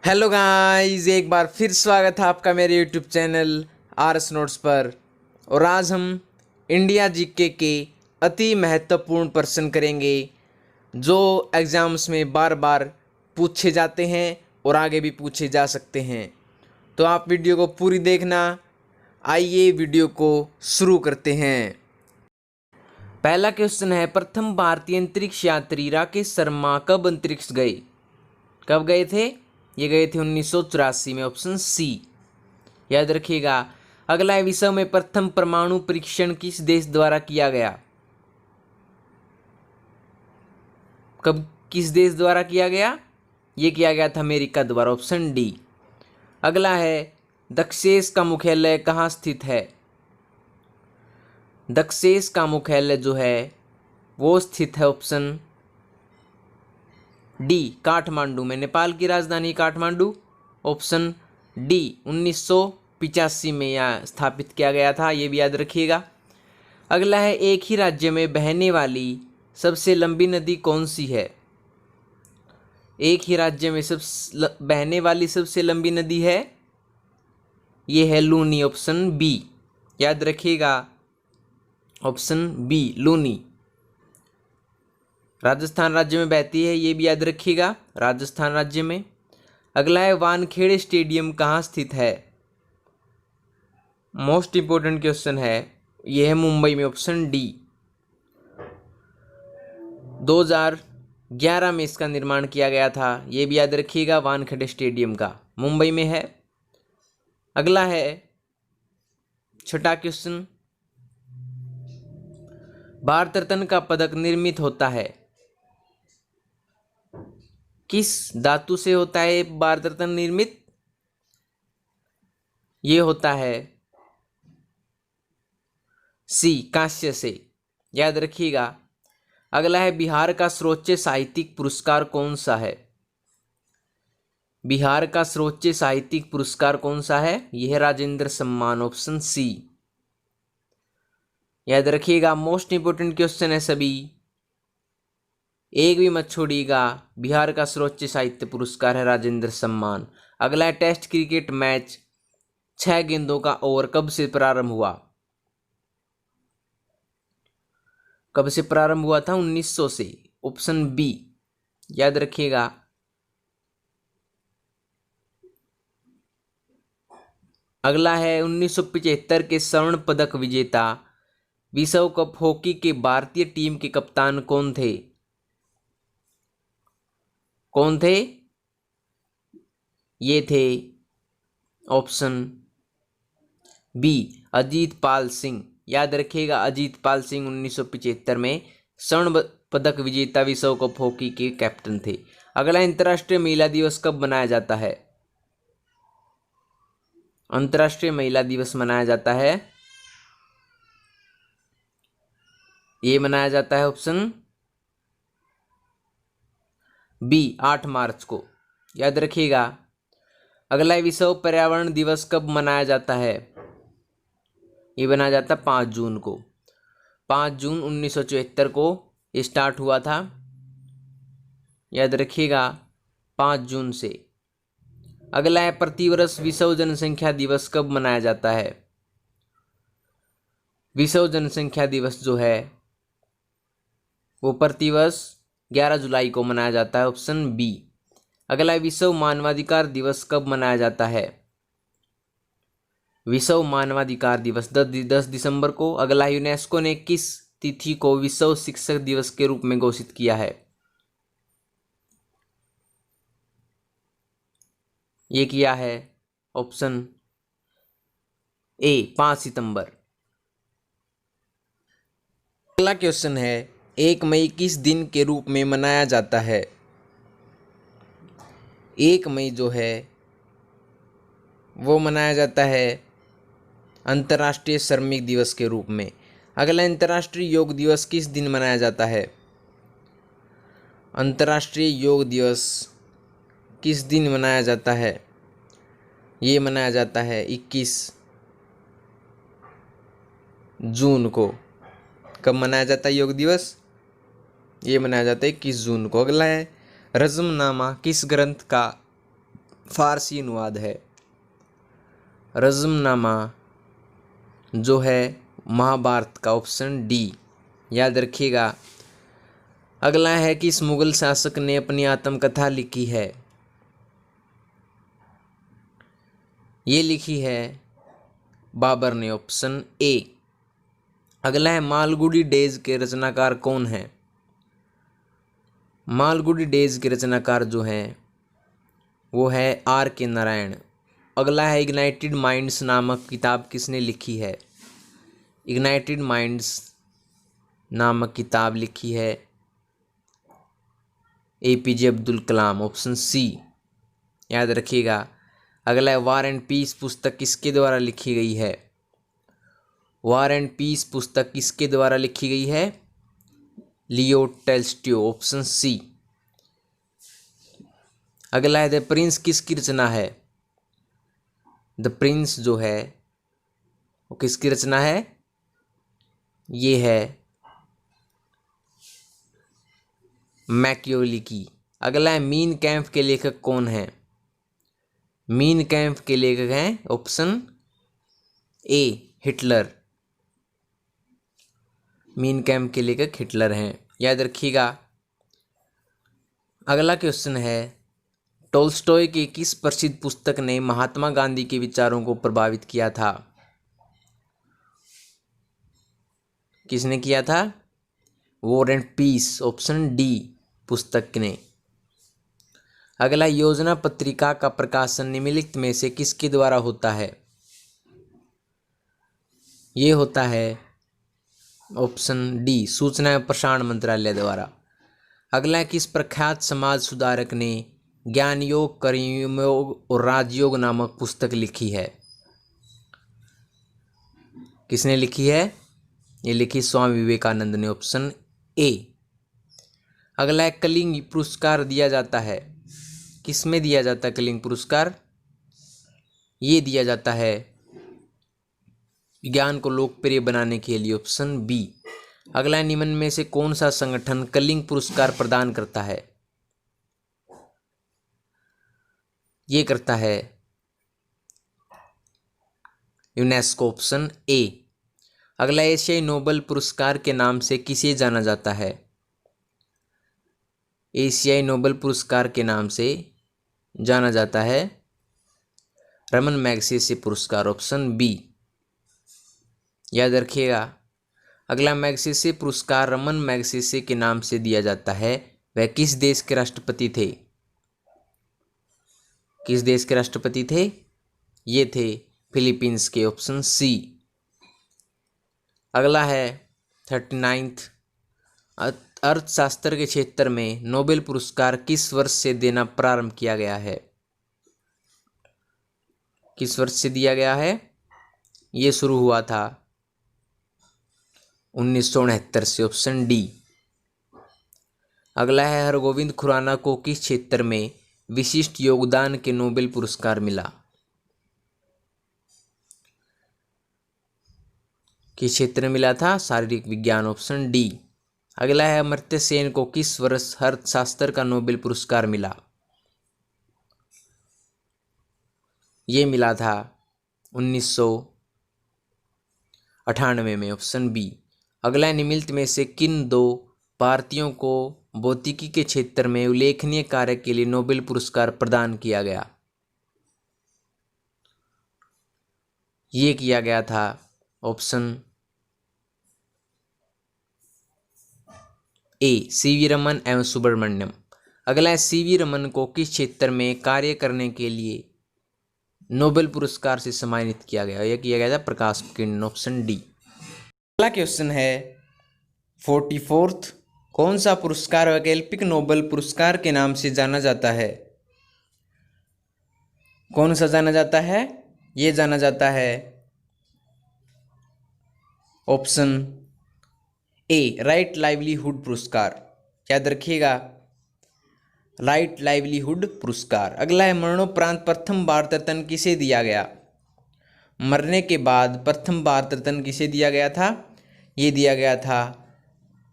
Hello guys, एक बार फिर स्वागत है आपका मेरे यूट्यूब चैनल आरएस नोट्स पर। और आज हम इंडिया जीके के अति महत्वपूर्ण प्रश्न करेंगे जो एग्ज़ाम्स में बार बार पूछे जाते हैं और आगे भी पूछे जा सकते हैं। तो आप वीडियो को पूरी देखना। आइए वीडियो को शुरू करते हैं। पहला क्वेश्चन है, प्रथम भारतीय अंतरिक्ष यात्री राकेश शर्मा कब अंतरिक्ष गए? कब गए थे? ये गए थे 1984 में, ऑप्शन सी याद रखिएगा। अगला है, विश्व में प्रथम परमाणु परीक्षण किस देश द्वारा किया गया? कब, किस देश द्वारा किया गया? ये किया गया था अमेरिका द्वारा, ऑप्शन डी। अगला है, दक्षेस का मुख्यालय कहाँ स्थित है? दक्षेस का मुख्यालय जो है वो स्थित है, ऑप्शन डी, काठमांडू में। नेपाल की राजधानी काठमांडू, ऑप्शन डी। 1985 में यह स्थापित किया गया था, ये भी याद रखिएगा। अगला है, एक ही राज्य में बहने वाली सबसे लंबी नदी कौन सी है? एक ही राज्य में बहने वाली सबसे लंबी नदी है, ये है लूनी, ऑप्शन बी। याद रखिएगा, ऑप्शन बी लूनी। राजस्थान राज्य में बहती है, ये भी याद रखिएगा, राजस्थान राज्य में। अगला है, वानखेड़े स्टेडियम कहाँ स्थित है? मोस्ट इंपॉर्टेंट क्वेश्चन है, यह है मुंबई में, ऑप्शन डी। 2011 में इसका निर्माण किया गया था, ये भी याद रखिएगा, वानखेड़े स्टेडियम का मुंबई में है। अगला है, छठा क्वेश्चन, भारत रत्न का पदक निर्मित होता है किस धातु से होता है? भारत रत्न निर्मित ये होता है सी, कांस्य से। याद रखिएगा। अगला है, बिहार का सर्वोच्च साहित्यिक पुरस्कार कौन सा है? बिहार का सर्वोच्च साहित्यिक पुरस्कार कौन सा है? यह है राजेंद्र सम्मान, ऑप्शन सी। याद रखिएगा, मोस्ट इंपोर्टेंट क्वेश्चन है सभी, एक भी मत छोड़िएगा। बिहार का सर्वोच्च साहित्य पुरस्कार है राजेंद्र सम्मान। अगला है, टेस्ट क्रिकेट मैच 6 गेंदों का ओवर कब से प्रारंभ हुआ? कब से प्रारंभ हुआ था? 1900 से, ऑप्शन बी। याद रखिएगा। अगला है, 1975 के स्वर्ण पदक विजेता विश्व कप हॉकी के भारतीय टीम के कप्तान कौन थे? कौन थे? ये थे, ऑप्शन बी, अजीत पाल सिंह। याद रखिएगा, अजीत पाल सिंह 1975 में स्वर्ण पदक विजेता विश्व कप हॉकी के कैप्टन थे। अगला, अंतर्राष्ट्रीय महिला दिवस कब मनाया जाता है? अंतर्राष्ट्रीय महिला दिवस मनाया जाता है, ये मनाया जाता है, ऑप्शन बी, 8 मार्च को। याद रखिएगा। अगला, विश्व पर्यावरण दिवस कब मनाया जाता है? ये बनाया जाता है 5 जून को। 5 जून 1974 को स्टार्ट हुआ था। याद रखिएगा, 5 जून से। अगला है, प्रतिवर्ष विश्व जनसंख्या दिवस कब मनाया जाता है? विश्व जनसंख्या दिवस जो है वो प्रतिवर्ष 11 जुलाई को मनाया जाता है, ऑप्शन बी। अगला, विश्व मानवाधिकार दिवस कब मनाया जाता है? विश्व मानवाधिकार दिवस 10 दिसंबर को। अगला, यूनेस्को ने किस तिथि को विश्व शिक्षक दिवस के रूप में घोषित किया है? ये किया है, ऑप्शन ए, 5 सितंबर। अगला क्वेश्चन है, 1 मई किस दिन के रूप में मनाया जाता है? 1 मई जो है वो मनाया जाता है अंतर्राष्ट्रीय श्रमिक दिवस के रूप में। अगला, अंतर्राष्ट्रीय योग दिवस किस दिन मनाया जाता है? अंतर्राष्ट्रीय योग दिवस किस दिन मनाया जाता है? ये मनाया जाता है 21 जून को। कब मनाया जाता है योग दिवस? ये मनाया जाता है 21 जून को। अगला है, रज़मनामा किस ग्रंथ का फारसी अनुवाद है। रज़मनामा जो है महाभारत का, ऑप्शन डी, याद रखिएगा। अगला है कि इस मुगल शासक ने अपनी आत्मकथा लिखी है। ये लिखी है बाबर ने, ऑप्शन ए। अगला है मालगुडी डेज के रचनाकार कौन है। मालगुडी डेज के रचनाकार जो हैं वो है आर के नारायण। अगला है इग्नाइटेड माइंड्स नामक किताब किसने लिखी है। इग्नाइटेड माइंड्स नामक किताब लिखी है APJ Abdul Kalam, option C, याद रखिएगा। अगला है वार एंड पीस पुस्तक किसके द्वारा लिखी गई है। वार एंड पीस पुस्तक किसके द्वारा लिखी गई है। Leo Tolstoy, option C. अगला है द प्रिंस किसकी रचना है। द प्रिंस जो है वो किसकी रचना है। ये है मैकियावेली की। अगला है मीन कैम्प के लेखक कौन है। मीन कैम्प के लेखक हैं, option A, Hitler. Mean camp के लेखक हिटलर हैं, याद रखिएगा। अगला क्वेश्चन है टॉल्स्टॉय की किस प्रसिद्ध पुस्तक ने महात्मा गांधी के विचारों को प्रभावित किया था। किसने किया था। War and peace, option D पुस्तक ने। अगला योजना पत्रिका का प्रकाशन निम्नलिखित में से किसके द्वारा होता है। ये होता है ऑप्शन डी सूचना एवं प्रसारण मंत्रालय द्वारा। अगला है किस प्रख्यात समाज सुधारक ने ज्ञान योग, कर्मयोग और राजयोग नामक पुस्तक लिखी है। किसने लिखी है। ये लिखी स्वामी विवेकानंद ने, ऑप्शन ए। अगला है कलिंग पुरस्कार दिया जाता है। किसमें दिया जाता है कलिंग पुरस्कार। ये दिया जाता है विज्ञान को लोकप्रिय बनाने के लिए, ऑप्शन बी। अगला है निम्न में से कौन सा संगठन कलिंग पुरस्कार प्रदान करता है। ये करता है यूनेस्को, ऑप्शन ए। अगला एशियाई नोबेल पुरस्कार के नाम से किसे जाना जाता है। एशियाई नोबेल पुरस्कार के नाम से जाना जाता है रमन मैग्सेसे पुरस्कार, ऑप्शन बी, याद रखिएगा। अगला मैग्सेसे पुरस्कार रमन मैग्सेसे के नाम से दिया जाता है। वह किस देश के राष्ट्रपति थे। किस देश के राष्ट्रपति थे। ये थे फिलीपींस के, ऑप्शन सी। अगला है 39th अर्थशास्त्र के क्षेत्र में नोबेल पुरस्कार किस वर्ष से देना प्रारंभ किया गया है। किस वर्ष से दिया गया है। ये शुरू हुआ था 1969 से, ऑप्शन डी। अगला है हरगोविंद खुराना को किस क्षेत्र में विशिष्ट योगदान के नोबेल पुरस्कार मिला। किस क्षेत्र में मिला था। शारीरिक विज्ञान, ऑप्शन डी। अगला है अमर्त्य सेन को किस वर्ष अर्थशास्त्र का नोबेल पुरस्कार मिला। ये मिला था 1998 में, ऑप्शन बी। अगला है निम्नलिखित में से किन दो भारतीयों को भौतिकी के क्षेत्र में उल्लेखनीय कार्य के लिए नोबेल पुरस्कार प्रदान किया गया। ये किया गया था ऑप्शन ए CV रमन एवं सुब्रमण्यम। अगला है CV रमन को किस क्षेत्र में कार्य करने के लिए नोबेल पुरस्कार से सम्मानित किया गया। यह किया गया था प्रकाश किरण, ऑप्शन डी। अगला क्वेश्चन है 44th कौन सा पुरस्कार वैकल्पिक नोबेल पुरस्कार के नाम से जाना जाता है। कौन सा जाना जाता है। ये जाना जाता है ऑप्शन ए राइट लाइवलीहुड पुरस्कार, याद रखिएगा, राइट लाइवलीहुड पुरस्कार। अगला है मरणोपरांत प्रथम भारत रत्न किसे दिया गया। मरने के बाद प्रथम भारत रत्न किसे दिया गया था। ये दिया गया था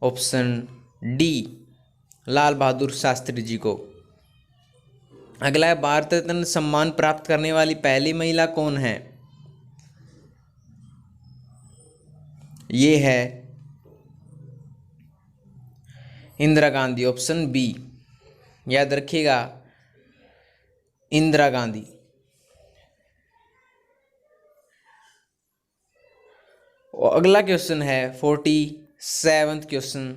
ऑप्शन डी लाल बहादुर शास्त्री जी को। अगला है भारत रत्न सम्मान प्राप्त करने वाली पहली महिला कौन है? ये है इंदिरा गांधी, ऑप्शन बी। याद रखिएगा, इंदिरा गांधी। और अगला क्वेश्चन है 47वां क्वेश्चन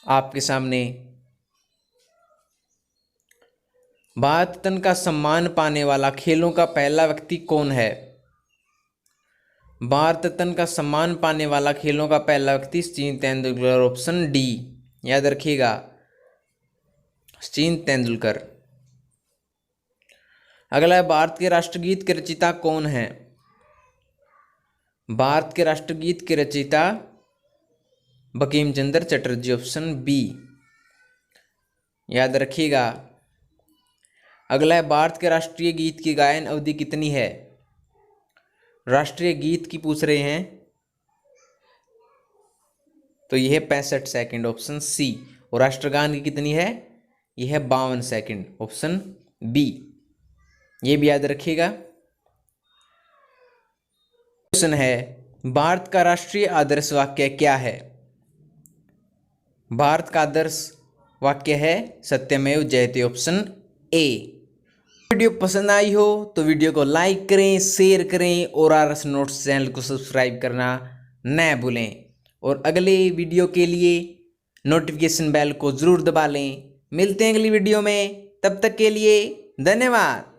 आपके सामने। भारत रत्न का सम्मान पाने वाला खेलों का पहला व्यक्ति कौन है? भारत रत्न का सम्मान पाने वाला खेलों का पहला व्यक्ति सचिन तेंदुलकर, ऑप्शन डी। याद रखिएगा, सचिन तेंदुलकर। अगला है भारत के राष्ट्रगीत के रचयिता कौन है? भारत के राष्ट्रगीत के रचयिता बंकिम चंद्र चटर्जी, ऑप्शन बी। याद रखिएगा। अगला है भारत के राष्ट्रीय गीत की गायन अवधि कितनी है? राष्ट्रीय गीत की पूछ रहे हैं तो यह है 65 सेकंड, ऑप्शन सी। और राष्ट्रगान की कितनी है? यह है 52 सेकंड, ऑप्शन बी। ये भी याद रखिएगा। क्वेश्चन है भारत का राष्ट्रीय आदर्श वाक्य क्या है? भारत का आदर्श वाक्य है सत्यमेव जयते, ऑप्शन ए। वीडियो पसंद आई हो तो वीडियो को लाइक करें, शेयर करें और आरएस नोट्स चैनल को सब्सक्राइब करना न भूलें। और अगले वीडियो के लिए नोटिफिकेशन बेल को ज़रूर दबा लें। मिलते हैं अगली वीडियो में, तब तक के लिए धन्यवाद।